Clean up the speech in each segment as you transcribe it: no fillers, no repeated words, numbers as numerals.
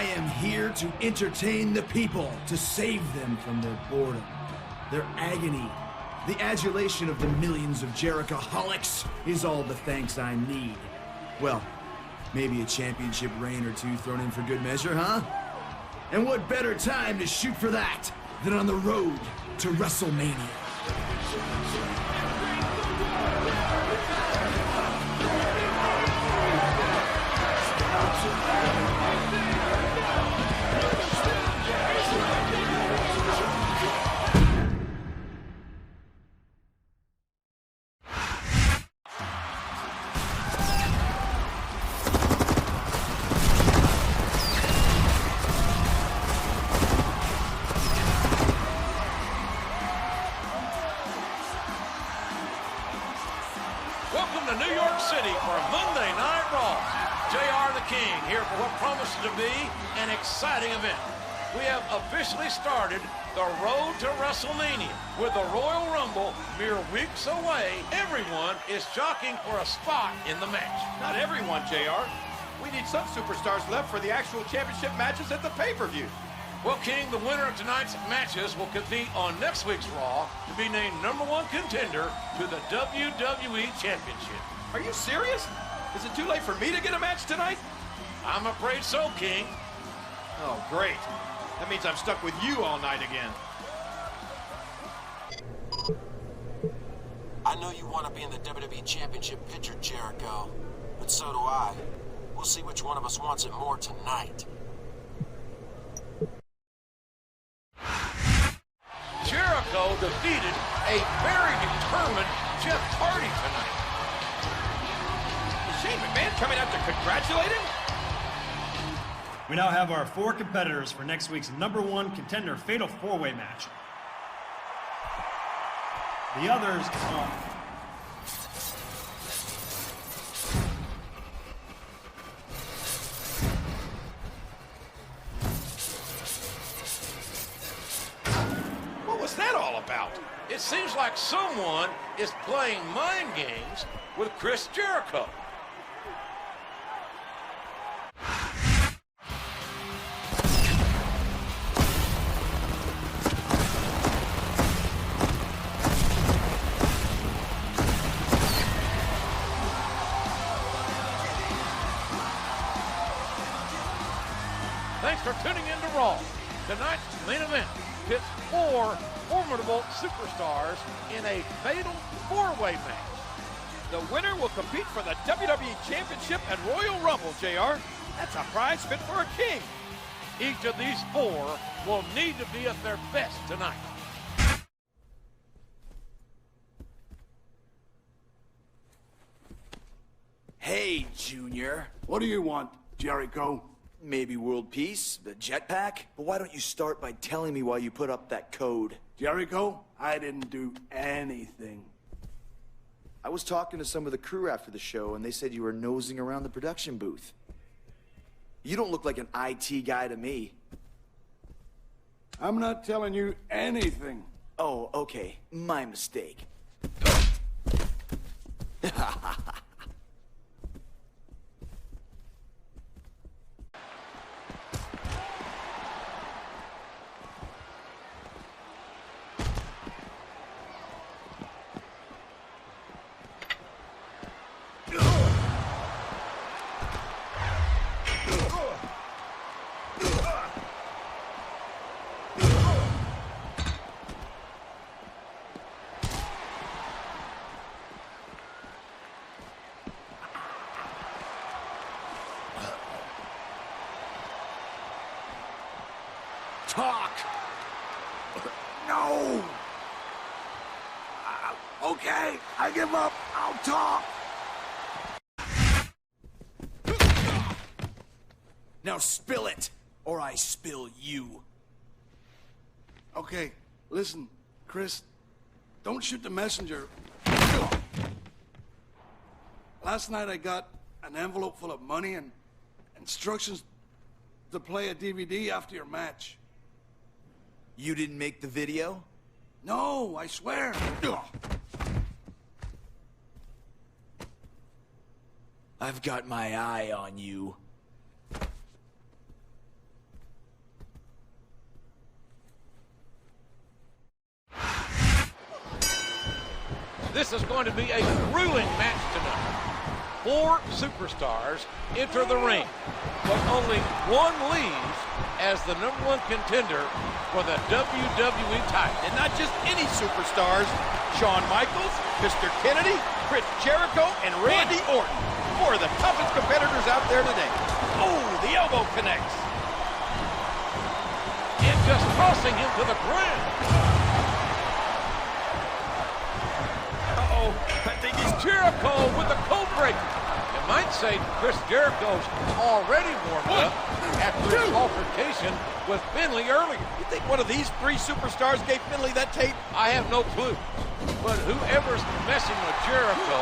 I am here to entertain the people, to save them from their boredom, their agony. The adulation of the millions of Jericho-holics is all the thanks I need. Well, maybe a championship reign or two thrown in for good measure, huh? And what better time to shoot for that than on the road to WrestleMania? Welcome to New York City for Monday Night Raw. JR the King here for what promises to be an exciting event. We have officially started the road to WrestleMania. With the Royal Rumble mere weeks away, everyone is jockeying for a spot in the match. Not everyone, JR. We need some superstars left for the actual championship matches at the pay-per-view. Well, King, the winner of tonight's matches will compete on next week's Raw to be named #1 contender to the WWE Championship. Are you serious? Is it too late for me to get a match tonight? I'm afraid so, King. Oh, great. That means I'm stuck with you all night again. I know you want to be in the WWE Championship picture, Jericho, but so do I. We'll see which one of us wants it more tonight. Jericho defeated a very determined Jeff Hardy tonight. Is Shane McMahon coming out to congratulate him? We now have our 4 competitors for next week's #1 contender fatal 4-way match. The others are... What was that all about? It seems like someone is playing mind games with Chris Jericho. Thanks for tuning in to Raw. Tonight's main event pits 4 formidable superstars in a fatal 4-way match. The winner will compete for the WWE Championship and Royal Rumble, JR. That's a prize fit for a king. Each of these 4 will need to be at their best tonight. Hey, Junior. What do you want, Jericho? Maybe world peace, the jetpack? But why don't you start by telling me why you put up that code? Jericho, I didn't do anything. I was talking to some of the crew after the show, and they said you were nosing around the production booth. You don't look like an IT guy to me. I'm not telling you anything. Oh, okay. My mistake. Talk! No! Okay, I give up. I'll talk. Now spill it, or I spill you. Okay, listen, Chris, don't shoot the messenger. Last night I got an envelope full of money and instructions to play a DVD after your match. You didn't make the video? No, I swear. I've got my eye on you. going to be a grueling match tonight. 4 superstars enter the ring, but only one leaves as the #1 contender for the WWE title. And not just any superstars. Shawn Michaels, Mr. Kennedy, Chris Jericho, and Randy Orton. 4 of the toughest competitors out there today. Oh, the elbow connects. And just tossing him to the ground. Uh-oh, I think he's... Jericho with the code breaker. You might say Chris Jericho's already warmed up after his altercation with Finley earlier. You think one of these 3 superstars gave Finley that tape? I have no clue. But whoever's messing with Jericho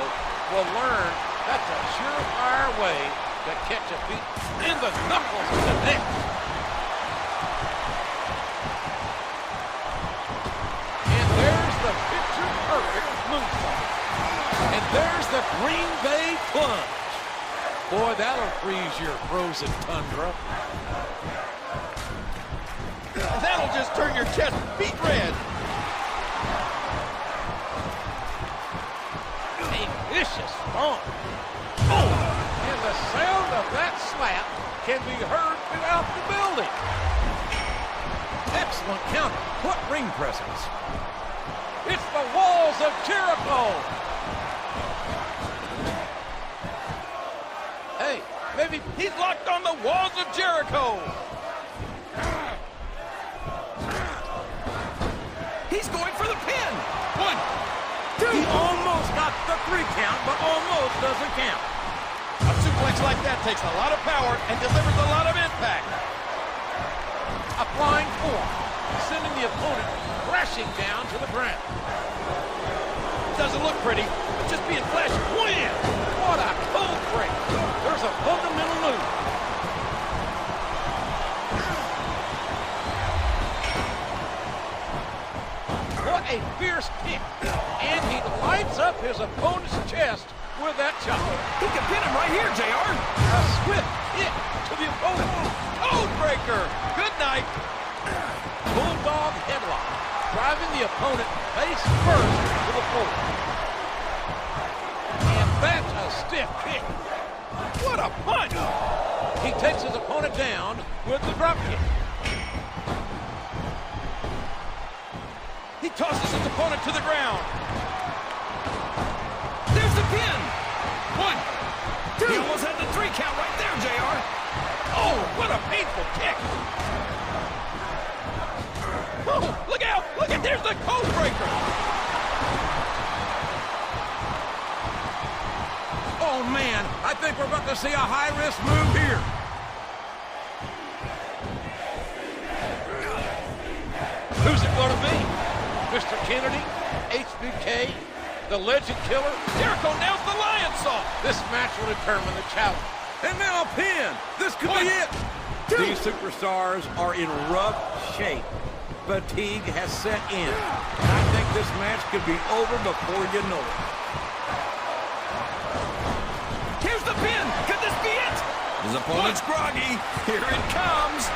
will learn that's a surefire way to catch a beat in the knuckles of the neck. And there's the picture-perfect moonsault. And there's the Green Bay plunge. Boy, that'll freeze your frozen tundra. That'll just turn your chest beet red. A vicious stomp. Oh! And the sound of that slap can be heard throughout the building. Excellent counter. What ring presence. It's the walls of Jericho. Hey, maybe He's locked on the walls of Jericho. He's going for the pin. 1, 2. he almost got the 3 count, but almost doesn't count. A suplex like that takes a lot of power and delivers a lot of impact. A flying form, sending the opponent crashing down to the ground. Doesn't look pretty, but just being flashy. Wham! What a cold break. There's a fundamental move. What a fierce kick. And he lights up his opponent's chest with that chop. He can pin him right here, JR. A swift kick to the opponent. Code breaker. Good night. Bulldog headlock, driving the opponent face first to the floor. And that's a stiff kick. What a punch. He takes his opponent down with the drop kick. He tosses his opponent to the ground. There's the pin. 1, 2. He almost had the 3 count right there, JR. Oh, what a painful kick. Oh, look out. Look at, there's the code breaker. Oh, man, I think we're about to see a high-risk move here. Who's it going to be? Mr. Kennedy, HBK, the Legend Killer? Jericho nails the lion saw. This match will determine the challenge. And now a pin. This could be it. These superstars are in rough shape. Fatigue has set in. And I think this match could be over before you know it. Here's the pin. Could this be it? His opponent's groggy. Here it comes.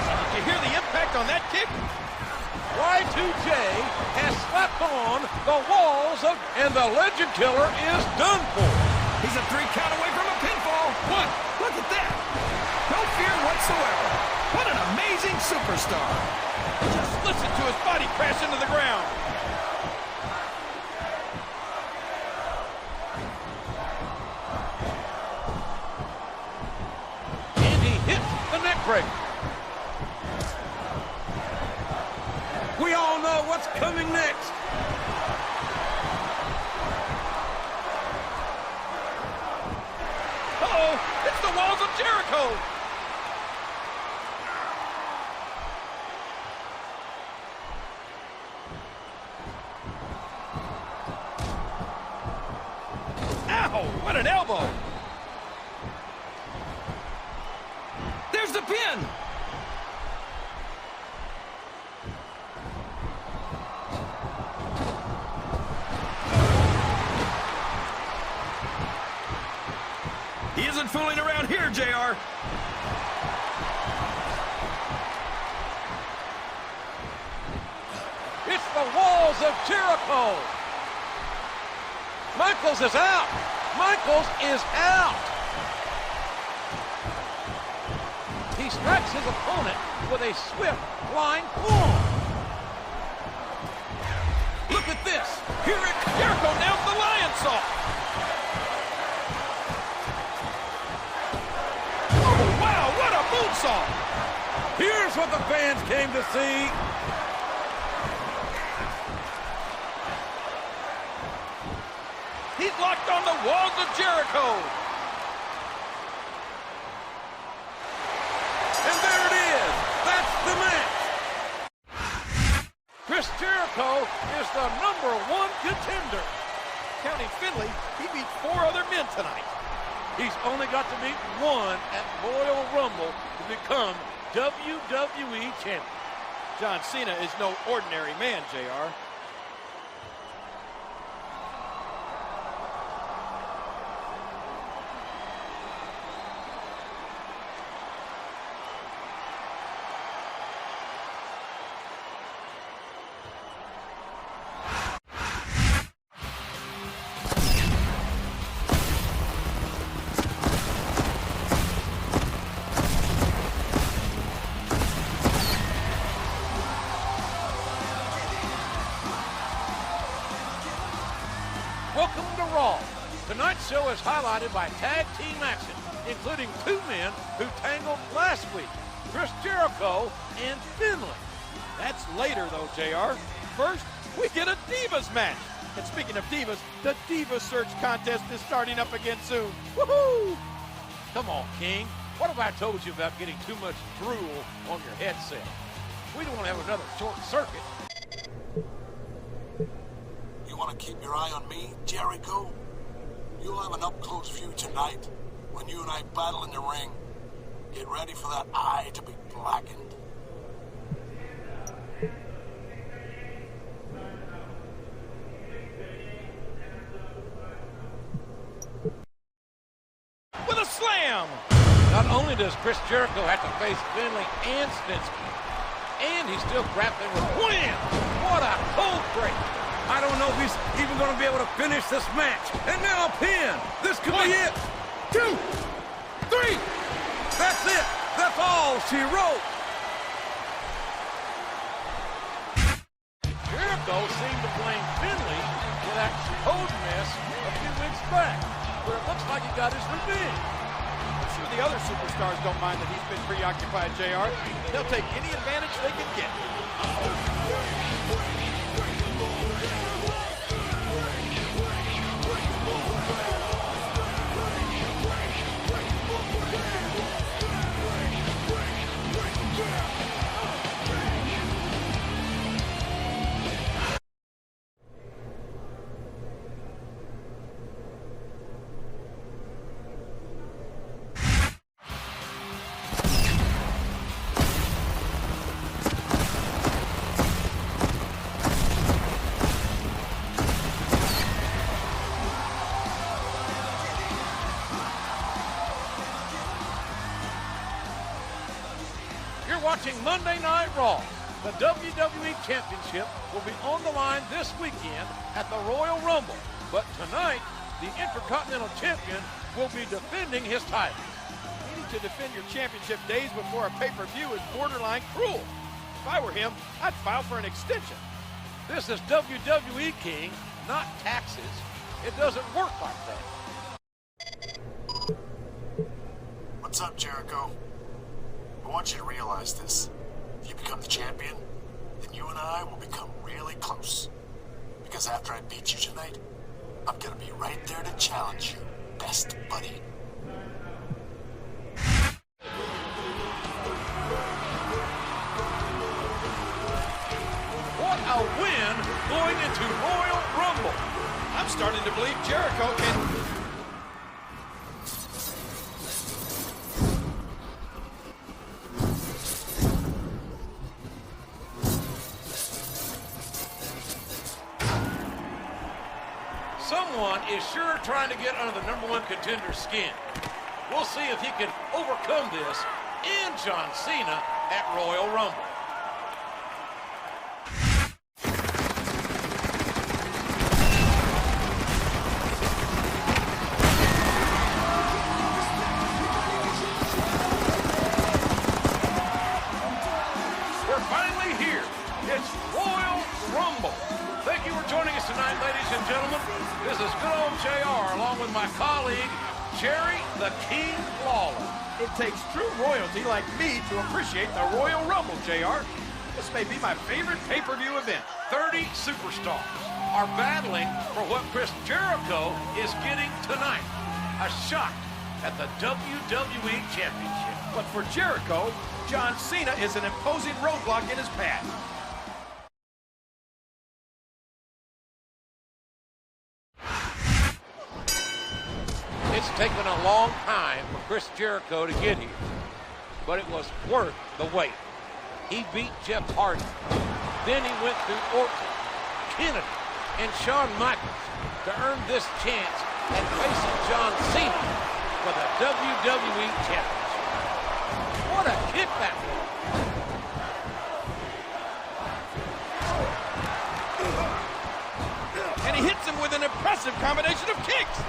Did you hear the impact on that kick? Y2J has slapped on the walls of, and the Legend Killer is done for. He's a 3 count away from a pinfall. 1. Look at that. No fear whatsoever. What an amazing superstar. Just listen to his body crash into the ground. And he hits the neck breaker. We all know what's coming next. Uh-oh, it's the walls of Jericho. Ow, what an elbow. There's the pin. He isn't fooling around here, JR. It's the walls claws of Jericho. Michaels is out. Michaels is out. He strikes his opponent with a swift flying claw. Look at this. Here it, Jericho nails the lion saw. Oh, wow, what a moonsault. Here's what the fans came to see. He's locked on the walls of Jericho. And there it is. That's the match. Chris Jericho is the #1 contender. Counting Finley, he beat 4 other men tonight. He's only got to beat one at Royal Rumble to become WWE champion. John Cena is no ordinary man, JR. Welcome to Raw. Tonight's show is highlighted by tag team action, including 2 men who tangled last week, Chris Jericho and Finley. That's later, though, JR. First, we get a Divas match. And speaking of Divas, the Diva Search contest is starting up again soon. Woohoo! Come on, King. What have I told you about getting too much drool on your headset? We don't want to have another short circuit. You want to keep your eye on me, Jericho? You'll have an up-close view tonight when you and I battle in the ring. Get ready for that eye to be blackened. With a slam! Not only does Chris Jericho have to face Finley and Snitsky, and he's still grappling with wham! What a cold break! I don't know if he's even going to be able to finish this match. And now a pin. This could be it. 2, 3. That's it. That's all she wrote. Jericho seemed to blame Finley for that code mess a few weeks back, where it looks like he got his revenge. I'm sure the other superstars don't mind that he's been preoccupied, JR. They'll take any advantage they can get. Watching Monday Night Raw. The WWE Championship will be on the line this weekend at the Royal Rumble. But tonight, the Intercontinental Champion will be defending his title. Needing to defend your championship days before a pay-per-view is borderline cruel. If I were him, I'd file for an extension. This is WWE, King, not taxes. It doesn't work like that. What's up, Jericho? I want you to realize this. If you become the champion, then you and I will become really close. Because after I beat you tonight, I'm gonna be right there to challenge you, best buddy. What a win going into Royal Rumble. I'm starting to believe Jericho can... Someone is sure trying to get under the #1 contender's skin. We'll see if he can overcome this and John Cena at Royal Rumble. This is good old JR along with my colleague, Jerry the King Lawler. It takes true royalty like me to appreciate the Royal Rumble, JR. This may be my favorite pay-per-view event. 30 superstars are battling for what Chris Jericho is getting tonight. A shot at the WWE Championship. But for Jericho, John Cena is an imposing roadblock in his path. It's taken a long time for Chris Jericho to get here, but it was worth the wait. He beat Jeff Hardy. Then he went through Orton, Kennedy, and Shawn Michaels to earn this chance at facing John Cena for the WWE Championship. What a kick that was. And he hits him with an impressive combination of kicks.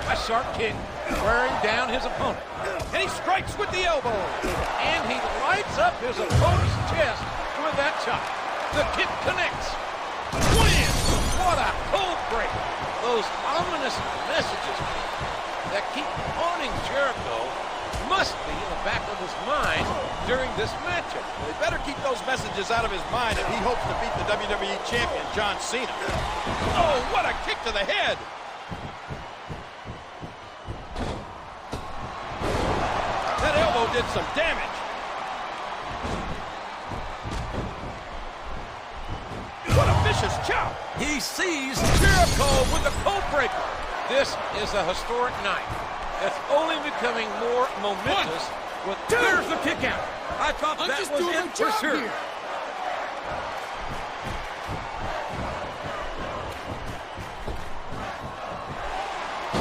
A sharp kick, wearing down his opponent. And he strikes with the elbow. And he lights up his opponent's chest with that chop. The kick connects. Win! What a cold break. Those ominous messages that keep haunting Jericho must be in the back of his mind during this matchup. Well, he better keep those messages out of his mind if he hopes to beat the WWE Champion, John Cena. Oh, what a kick to the head. That elbow did some damage. What a vicious chop. He sees Jericho with the code breaker. This is a historic night that's only becoming more momentous with there's the kick out. I thought that was it for sure. Here.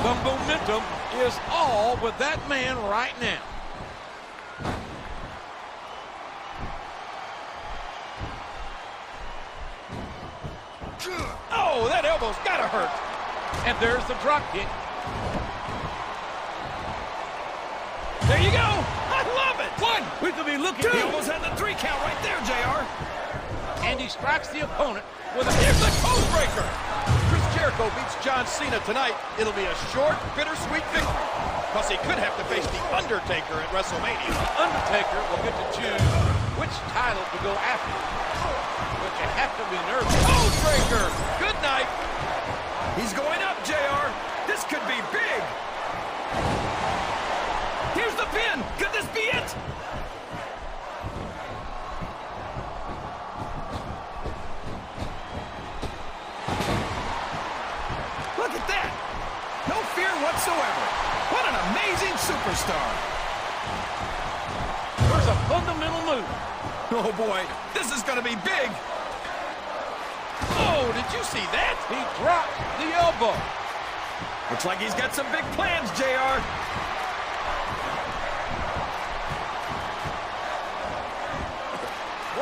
The momentum is all with that man right now. Oh, that elbow's gotta hurt. And there's the drop kick. There you go. I love it. One. We could be looking. He almost had the 3 count right there, JR. And he strikes the opponent with a Here's the code breaker. Chris Jericho beats John Cena tonight. It'll be a short, bittersweet victory. Plus, he could have to face The Undertaker at WrestleMania. The Undertaker will get to choose which title to go after. But you have to be nervous. Code breaker. Good night. He's going up, JR. This could be big. Here's the pin. Could this be it? Look at that. No fear whatsoever. What an amazing superstar. There's a fundamental move. Oh, boy. This is going to be big. Oh, did you see that? He dropped the elbow. Looks like he's got some big plans, JR.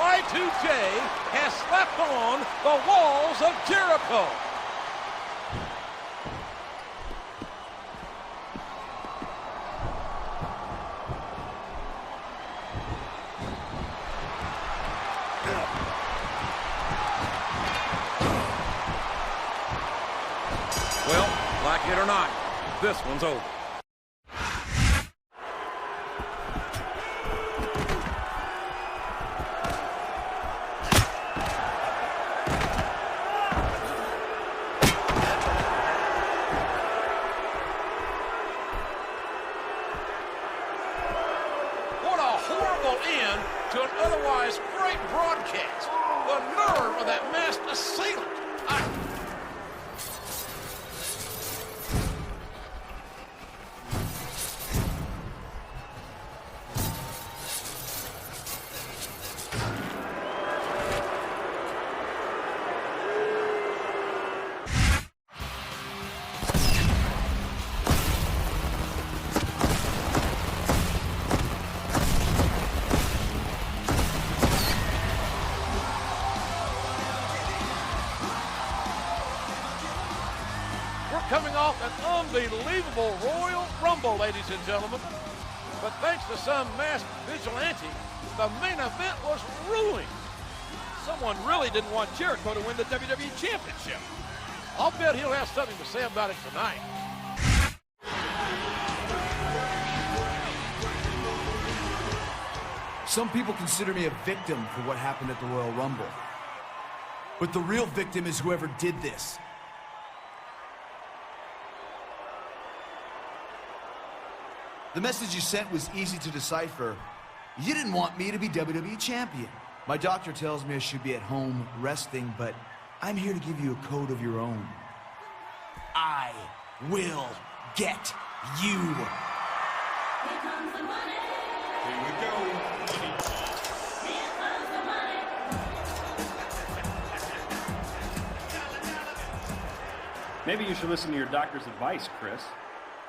Y2J has slapped on the walls of Jericho. Well, like it or not, this one's over. What a horrible end to an otherwise great broadcast. The nerve of that masked assailant. unbelievable Royal Rumble, ladies and gentlemen. But thanks to some masked vigilante, the main event was ruined. Someone really didn't want Jericho to win the WWE Championship. I'll bet he'll have something to say about it tonight. Some people consider me a victim for what happened at the Royal Rumble. But the real victim is whoever did this. The message you sent was easy to decipher. You didn't want me to be WWE Champion. My doctor tells me I should be at home resting, but I'm here to give you a code of your own. I will get you. Here comes the money. Here we go. Here comes the money. Maybe you should listen to your doctor's advice, Chris.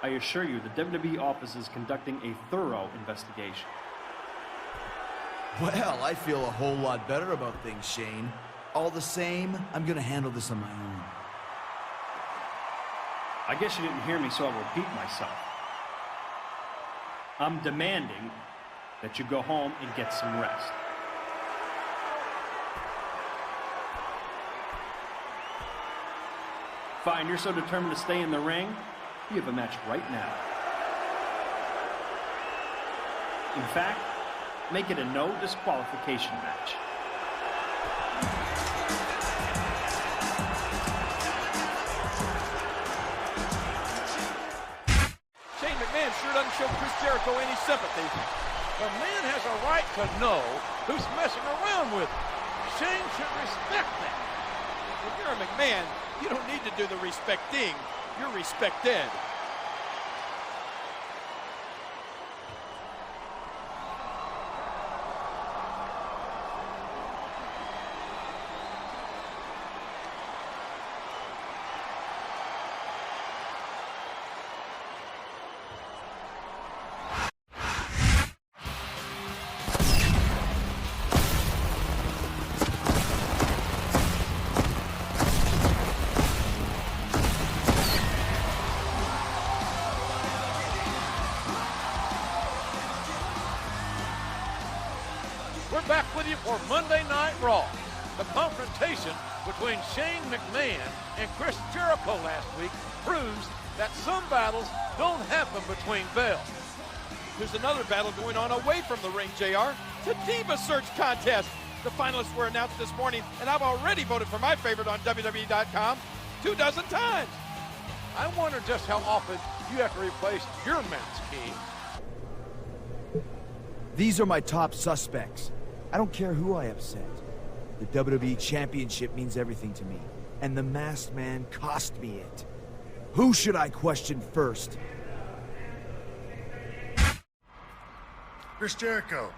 I assure you, the WWE office is conducting a thorough investigation. Well, I feel a whole lot better about things, Shane. All the same, I'm gonna handle this on my own. I guess you didn't hear me, so I'll repeat myself. I'm demanding that you go home and get some rest. Fine, you're so determined to stay in the ring, you have a match right now. In fact, make it a no disqualification match. Shane McMahon sure doesn't show Chris Jericho any sympathy. The man has a right to know who's messing around with him. Shane should respect that. If you're a McMahon, you don't need to do the respecting. You're respected. We're back with you for Monday Night Raw. The confrontation between Shane McMahon and Chris Jericho last week proves that some battles don't happen between bells. There's another battle going on away from the ring, JR. The Diva Search Contest. The finalists were announced this morning, and I've already voted for my favorite on WWE.com 24 times. I wonder just how often you have to replace your mask, King. These are my top suspects. I don't care who I upset. The WWE Championship means everything to me, and the Masked Man cost me it. Who should I question first? Chris Jericho.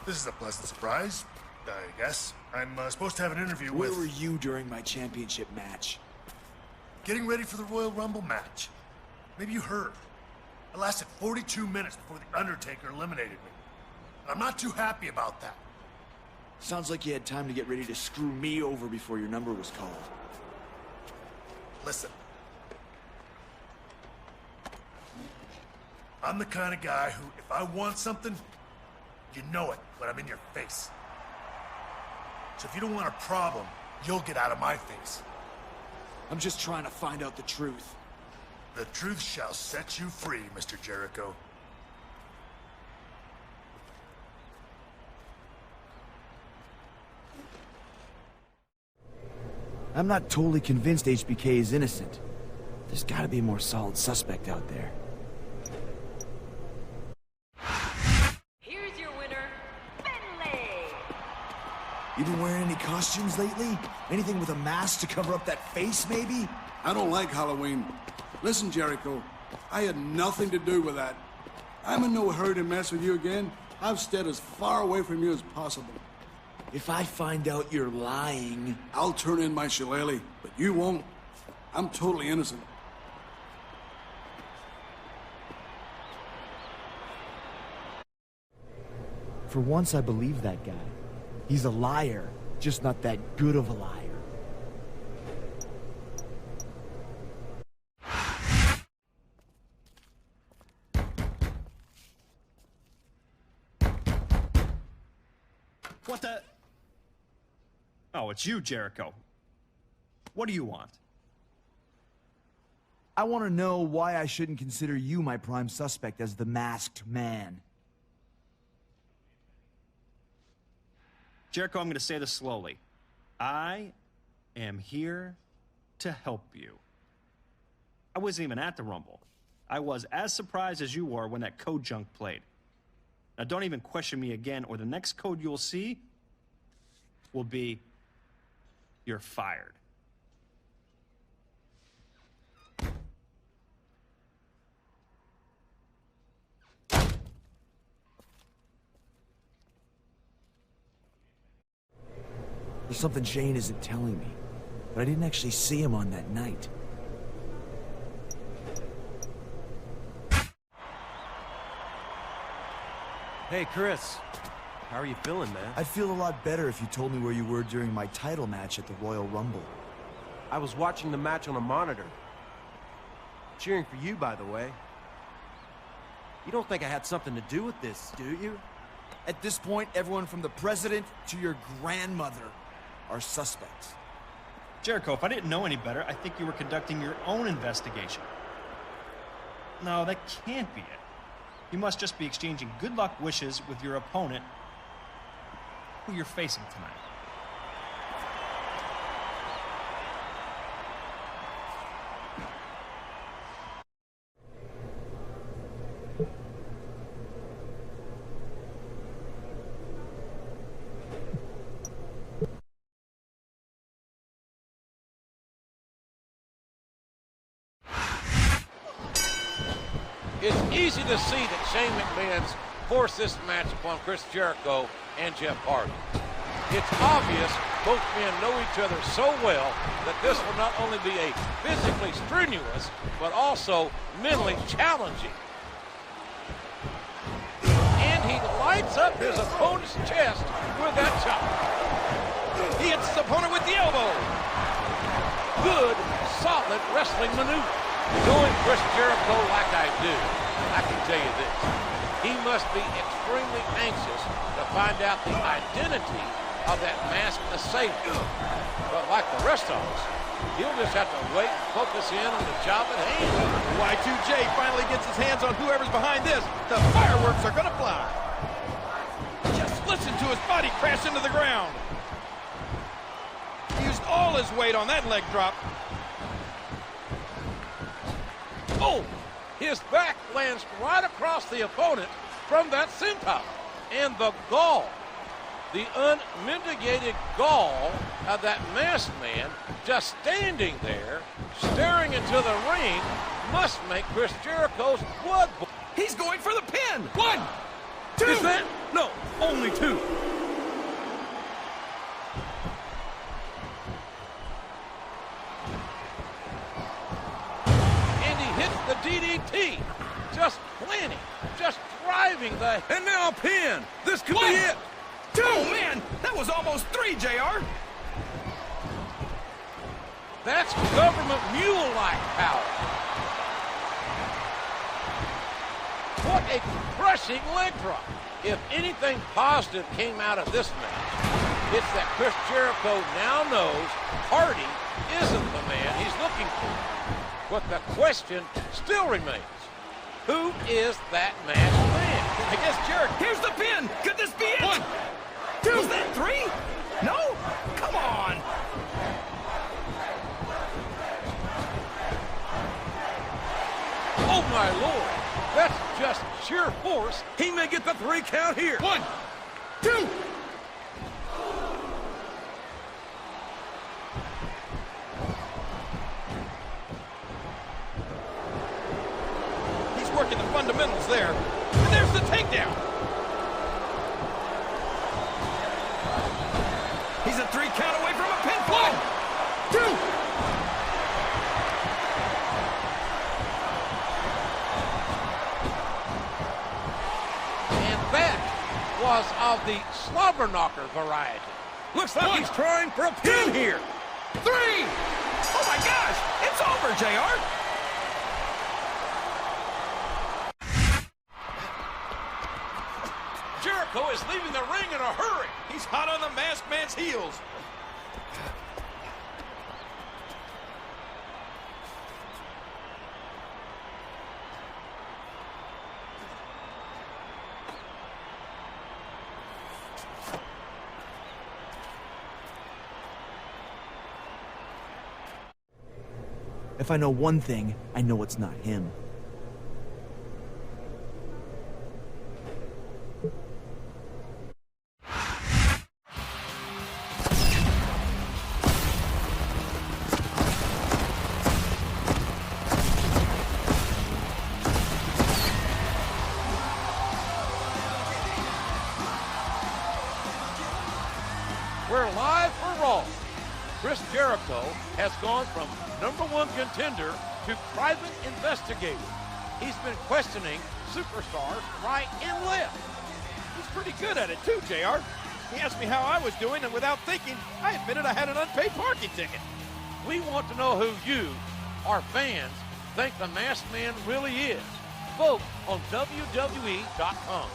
This is a pleasant surprise, I guess. I'm supposed to have an interview with... Where were you during my championship match? Getting ready for the Royal Rumble match. Maybe you heard. I lasted 42 minutes before The Undertaker eliminated me. And I'm not too happy about that. Sounds like you had time to get ready to screw me over before your number was called. Listen. I'm the kind of guy who, if I want something, you know it when I'm in your face. So if you don't want a problem, you'll get out of my face. I'm just trying to find out the truth. The truth shall set you free, Mr. Jericho. I'm not totally convinced HBK is innocent. There's gotta be a more solid suspect out there. Here's your winner, Finlay. You been wearing any costumes lately? Anything with a mask to cover up that face, maybe? I don't like Halloween. Listen, Jericho, I had nothing to do with that. I'm in no hurry to mess with you again. I've stayed as far away from you as possible. If I find out you're lying... I'll turn in my shillelagh, but you won't. I'm totally innocent. For once, I believe that guy. He's a liar, just not that good of a liar. What the? Oh, it's you, Jericho. What do you want? I want to know why I shouldn't consider you my prime suspect as the masked man. Jericho, I'm going to say this slowly. I am here to help you. I wasn't even at the Rumble. I was as surprised as you were when that code junk played. Now, don't even question me again, or the next code you'll see will be, you're fired. There's something Shane isn't telling me, but I didn't actually see him on that night. Hey, Chris. How are you feeling, man? I'd feel a lot better if you told me where you were during my title match at the Royal Rumble. I was watching the match on a monitor. Cheering for you, by the way. You don't think I had something to do with this, do you? At this point, everyone from the president to your grandmother are suspects. Jericho, if I didn't know any better, I think you were conducting your own investigation. No, that can't be it. You must just be exchanging good luck wishes with your opponent who you're facing tonight. It's easy to see that Shane McMahon's forced this match upon Chris Jericho and Jeff Hardy. It's obvious both men know each other so well that this will not only be a physically strenuous, but also mentally challenging. And he lights up his opponent's chest with that chop. He hits his opponent with the elbow. Good, solid wrestling maneuver. Knowing Chris Jericho like I do, I can tell you this. He must be extremely anxious to find out the identity of that masked assailant. But like the rest of us, he'll just have to wait and focus in on the job at hand. Y2J finally gets his hands on whoever's behind this. The fireworks are gonna fly. Just listen to his body crash into the ground. He used all his weight on that leg drop. Oh, his back lands right across the opponent from that senton. And the gall, the unmitigated gall of that masked man just standing there, staring into the ring, must make Chris Jericho's blood boil. He's going for the pin. 1, 2. Is that? No, only 2. The DDT, just planning, just driving the... And now a pin. This could be it. 2. Oh, man, that was almost 3, JR. That's government mule-like power. What a crushing leg drop. If anything positive came out of this match, it's that Chris Jericho now knows Hardy isn't the man he's looking for. But the question still remains, who is that masked man? I guess Jericho. Here's the pin. Could this be it? 1, 2. Was that 3? No? Come on. Oh, my Lord. That's just sheer force. He may get the 3 count here. 1, 2. Working the fundamentals there. And there's the takedown. He's a 3 count away from a pinfall. 1, 2. and that was of the slobber knocker variety. Looks like he's trying for a pin here. 3. Oh, my gosh. It's over, JR. Jericho is leaving the ring in a hurry. He's hot on the masked man's heels. If I know one thing, I know it's not him. We're live for Raw. Chris Jericho has gone from #1 contender to private investigator. He's been questioning superstars right and left. He's pretty good at it too, JR. He asked me how I was doing, and without thinking, I admitted I had an unpaid parking ticket. We want to know who you, our fans, think the Masked Man really is. Vote on WWE.com.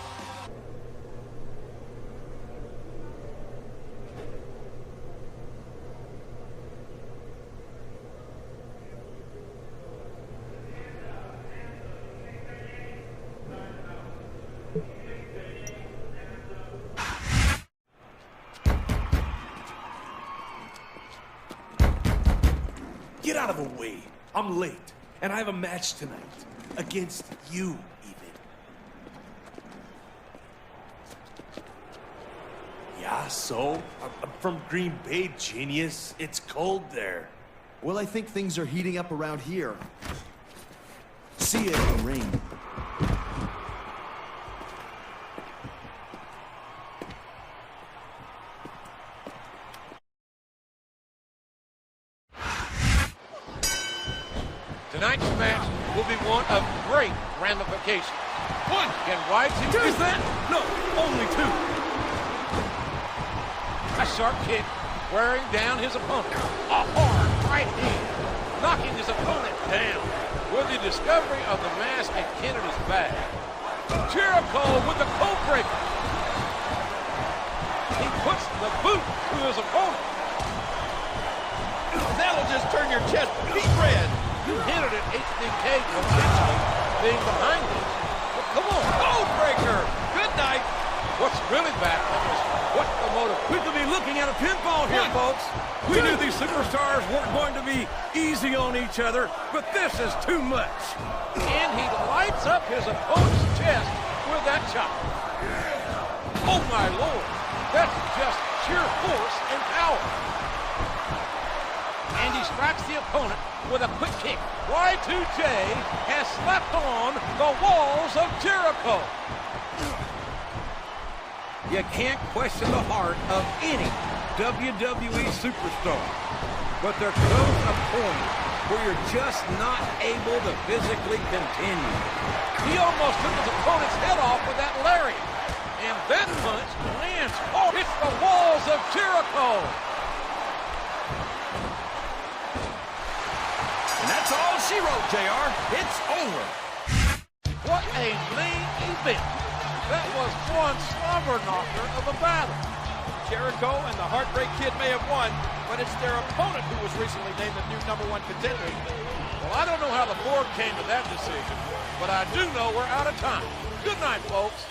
Get out of the way. I'm late, and I have a match tonight. Against you, even. Yeah, so? I'm from Green Bay, genius. It's cold there. Well, I think things are heating up around here. See you in the ring. Tonight's match will be one of great ramifications. One can right into... Is that? No, only two. A sharp kick wearing down his opponent. A hard right hand, knocking his opponent down. With the discovery of the mask in Kennedy's bag, Jericho with the code breaker. He puts the boot to his opponent. That'll just turn your chest beet red. You hinted at HBK potentially being behind this. But come on. Code breaker. Good night. What's really baffling is what the motive. We could be looking at a pinfall here, folks. We knew these superstars weren't going to be easy on each other, but this is too much. And he lights up his opponent's chest with that chop. Oh my Lord. That's just sheer force and power. And he strikes the opponent with a quick kick. Y2J has slapped on the walls of Jericho. You can't question the heart of any WWE superstar. But there comes a point where you're just not able to physically continue. He almost took his opponent's head off with that lariat. And that punch lands. Oh, hits the walls of Jericho. And that's all she wrote, JR. It's over. What a main event. That was one slobber knocker of a battle. Jericho and the Heartbreak Kid may have won, but it's their opponent who was recently named the new #1 contender. Well, I don't know how the board came to that decision, but I do know we're out of time. Good night, folks.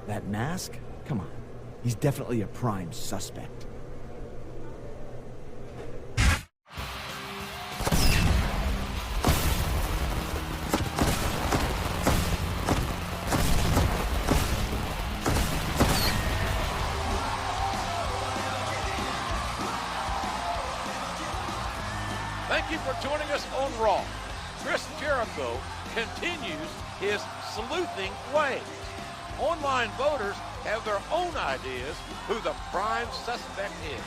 That mask? Come on. He's definitely a prime suspect. Thank you for joining us on Raw. Chris Jericho continues his sleuthing ways. Online voters have their own ideas who the prime suspect is.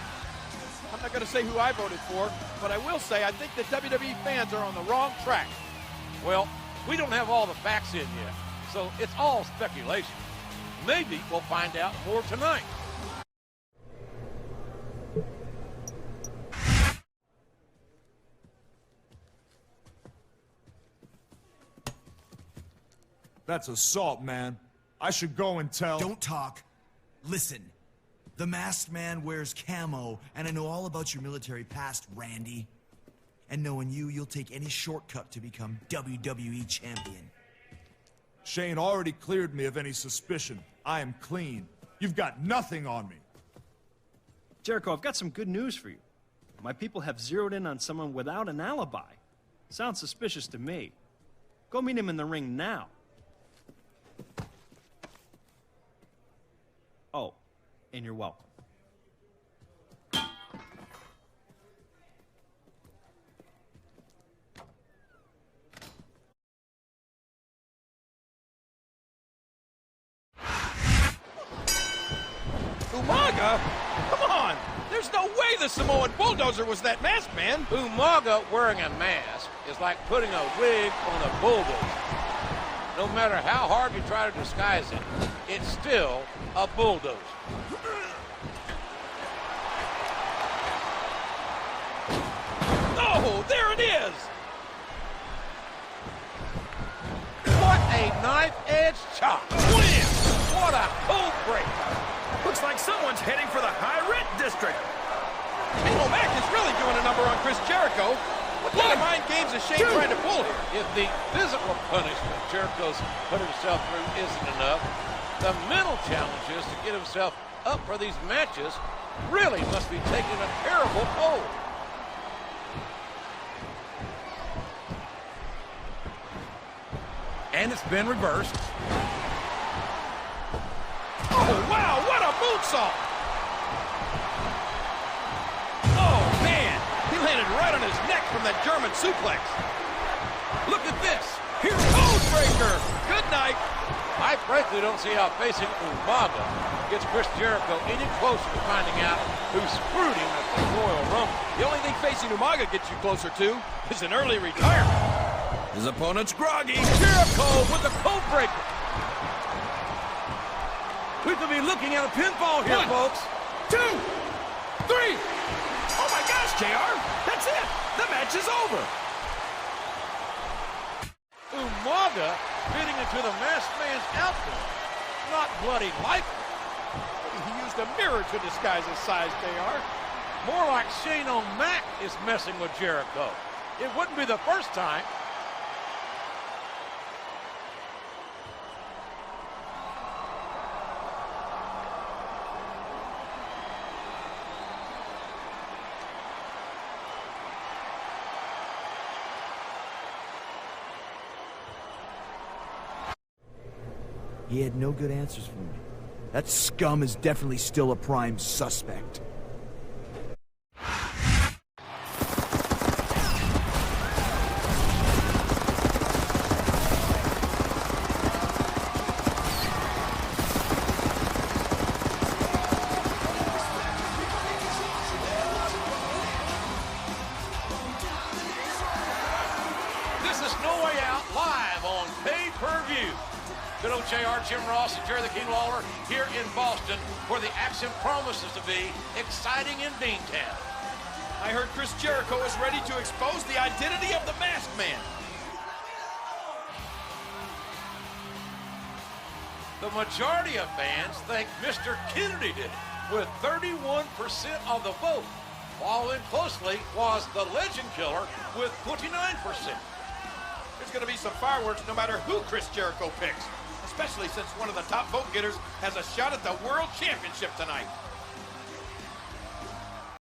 I'm not going to say who I voted for, but I will say I think the WWE fans are on the wrong track. Well, we don't have all the facts in yet, so it's all speculation. maybe we'll find out more tonight. That's assault, man. I should go and tell... Don't talk. Listen. The Masked Man wears camo, and I know all about your military past, Randy. And knowing you, you'll take any shortcut to become WWE Champion. Shane already cleared me of any suspicion. I am clean. You've got nothing on me. Jericho, I've got some good news for you. My people have zeroed in on someone without an alibi. Sounds suspicious to me. Go meet him in the ring now. Oh, and you're welcome. Umaga? Come on! There's no way the Samoan Bulldozer was that Masked Man! Umaga wearing a mask is like putting a wig on a bulldozer. No matter how hard you try to disguise it, it's still a bulldozer. Oh, there it is! What a knife-edge chop! Wham! What a cold break! Looks like someone's heading for the high-rent district. Shane O'Mac is really doing a number on Chris Jericho. What kind of mind games is Shane trying to pull here? If the physical punishment Jericho's put himself through isn't enough, the mental challenges to get himself up for these matches really must be taking a terrible toll. And it's been reversed. Oh, wow, what a moonsault! Oh, man, he landed right on his neck from that German suplex. Look at this. Here's Codebreaker. Good night. I frankly don't see how facing Umaga gets Chris Jericho any closer to finding out who screwed him at the Royal Rumble. The only thing facing Umaga gets you closer to is an early retirement. His opponent's groggy. Jericho with the Codebreaker. We could be looking at a pinfall here, folks. 2, 3. Oh, my gosh, JR. That's it. The match is over. Umaga fitting into the Masked Man's outfit. Not bloody likely. He used a mirror to disguise his size, JR. More like Shane O'Mac is messing with Jericho. It wouldn't be the first time. He had no good answers for me. That scum is definitely still a prime suspect. This is No Way Out live on pay-per-view. Good old JR, Jim Ross, and Jerry the King Lawler here in Boston, where the action promises to be exciting in Beantown. I heard Chris Jericho is ready to expose the identity of the Masked Man. The majority of fans think Mr. Kennedy did it, with 31% of the vote. Following closely was the Legend Killer with 29%. There's going to be some fireworks no matter who Chris Jericho picks, especially since one of the top vote getters has a shot at the World Championship tonight.